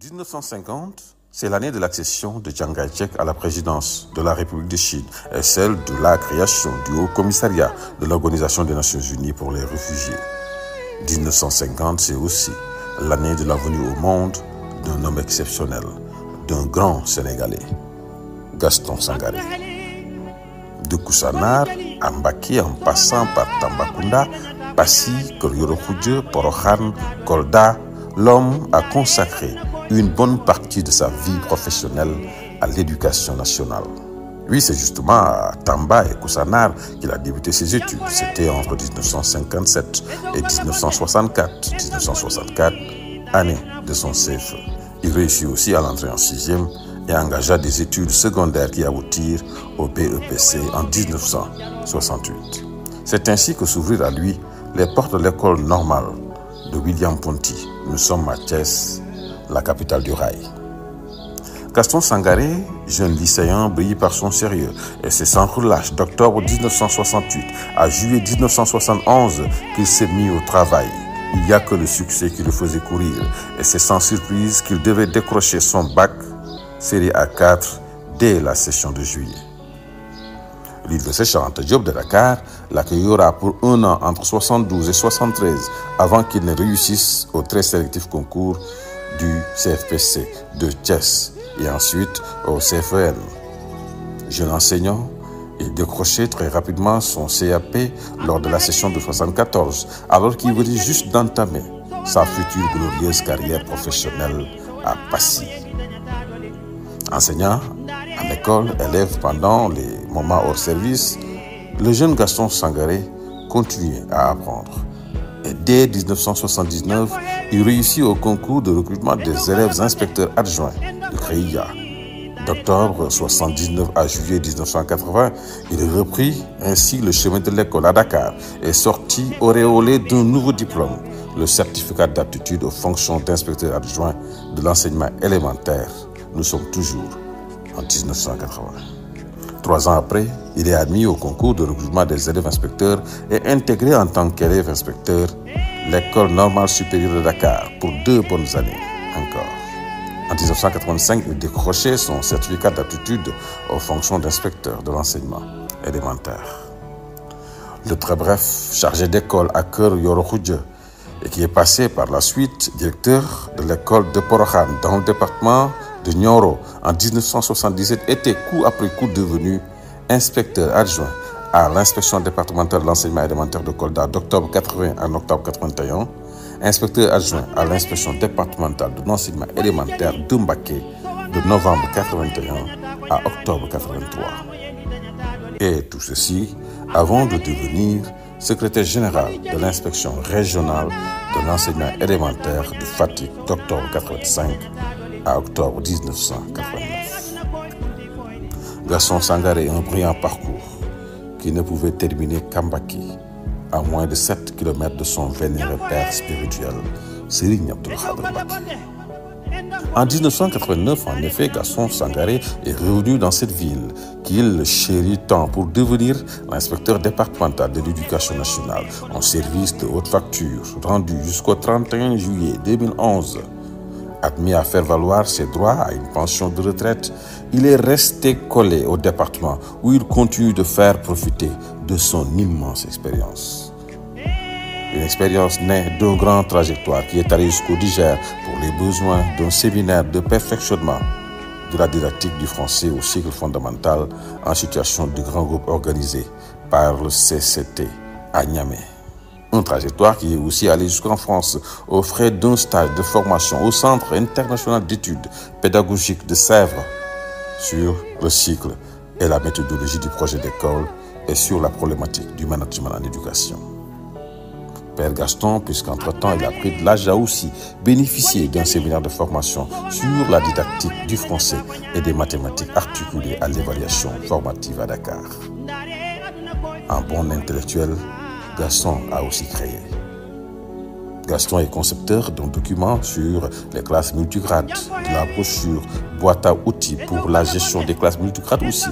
1950, c'est l'année de l'accession de Chiang Kai-shek à la présidence de la République de Chine et celle de la création du Haut Commissariat de l'Organisation des Nations Unies pour les réfugiés. 1950, c'est aussi l'année de la venue au monde d'un homme exceptionnel, d'un grand Sénégalais, Gaston Sangaré. De Koussanar à Mbacké en passant par Tambacounda, Passy, Keur Yoro-Foudiou, Porokhane, Kolda, l'homme a consacré une bonne partie de sa vie professionnelle à l'éducation nationale. Oui, c'est justement à Tamba et Koussanar qu'il a débuté ses études. C'était entre 1957 et 1964. 1964, année de son CFE. Il réussit aussi à l'entrer en 6e et engagea des études secondaires qui aboutirent au BEPC en 1968. C'est ainsi que s'ouvrirent à lui les portes de l'école normale de William Ponty. Nous sommes à Thiès, la capitale du rail. Gaston Sangaré, jeune lycéen, brille par son sérieux et c'est sans relâche d'octobre 1968 à juillet 1971 qu'il s'est mis au travail. Il n'y a que le succès qui le faisait courir et c'est sans surprise qu'il devait décrocher son bac série A4 dès la session de juillet. L'université Cheikh Anta Diop de Dakar l'accueillera pour un an entre 72 et 73 avant qu'il ne réussisse au très sélectif concours du CFPC de Thiès et ensuite au CFEN. Jeune enseignant, il décrochait très rapidement son CAP lors de la session de 74 alors qu'il venait juste d'entamer sa future glorieuse carrière professionnelle à Passy. Enseignant à l'école, élève pendant les moments hors service, le jeune Gaston Sangaré continuait à apprendre. Et dès 1979, il réussit au concours de recrutement des élèves inspecteurs adjoints de CREIA. D'octobre 1979 à juillet 1980, il reprit ainsi le chemin de l'école à Dakar et sortit auréolé d'un nouveau diplôme, le certificat d'aptitude aux fonctions d'inspecteur adjoint de l'enseignement élémentaire. Nous sommes toujours en 1980. 3 ans après, il est admis au concours de recrutement des élèves inspecteurs et intégré en tant qu'élève inspecteur l'école normale supérieure de Dakar pour 2 bonnes années encore. En 1985, il décrochait son certificat d'aptitude aux fonctions d'inspecteur de l'enseignement élémentaire. Le très bref chargé d'école à Keur Yoro-Foudiou et qui est passé par la suite directeur de l'école de Porokhane dans le département de Nioro en 1977 était coup après coup devenu inspecteur adjoint à l'inspection départementale de l'enseignement élémentaire de Kolda d'octobre 80 à octobre 81, inspecteur adjoint à l'inspection départementale de l'enseignement élémentaire de Mbacké de novembre 81 à octobre 83. Et tout ceci avant de devenir secrétaire général de l'inspection régionale de l'enseignement élémentaire de Fatick d'octobre 85 à octobre 1989. Gaston Sangaré a un brillant parcours qui ne pouvait terminer qu'à Mbacké, à moins de 7 km de son vénéré père spirituel, Serigne Abdoul Khadr Mbacké. En 1989, en effet, Gaston Sangaré est revenu dans cette ville qu'il chérit tant pour devenir l'inspecteur départemental de l'éducation nationale en service de haute facture, rendu jusqu'au 31 juillet 2011. Admis à faire valoir ses droits à une pension de retraite, il est resté collé au département où il continue de faire profiter de son immense expérience. Une expérience née d'une grande trajectoire qui est allée jusqu'au Niger pour les besoins d'un séminaire de perfectionnement de la didactique du français au cycle fondamental en situation de grand groupe organisé par le CCT à Niamey. Une trajectoire qui est aussi allée jusqu'en France aux frais d'un stage de formation au Centre international d'études pédagogiques de Sèvres sur le cycle et la méthodologie du projet d'école et sur la problématique du management en éducation. Père Gaston, puisqu'entre-temps il a pris de l'âge, a aussi bénéficié d'un séminaire de formation sur la didactique du français et des mathématiques articulées à l'évaluation formative à Dakar. Un bon intellectuel, Gaston a aussi créé. Gaston est concepteur d'un document sur les classes multigrades, de la brochure boîte à outils pour la gestion des classes multigrades aussi.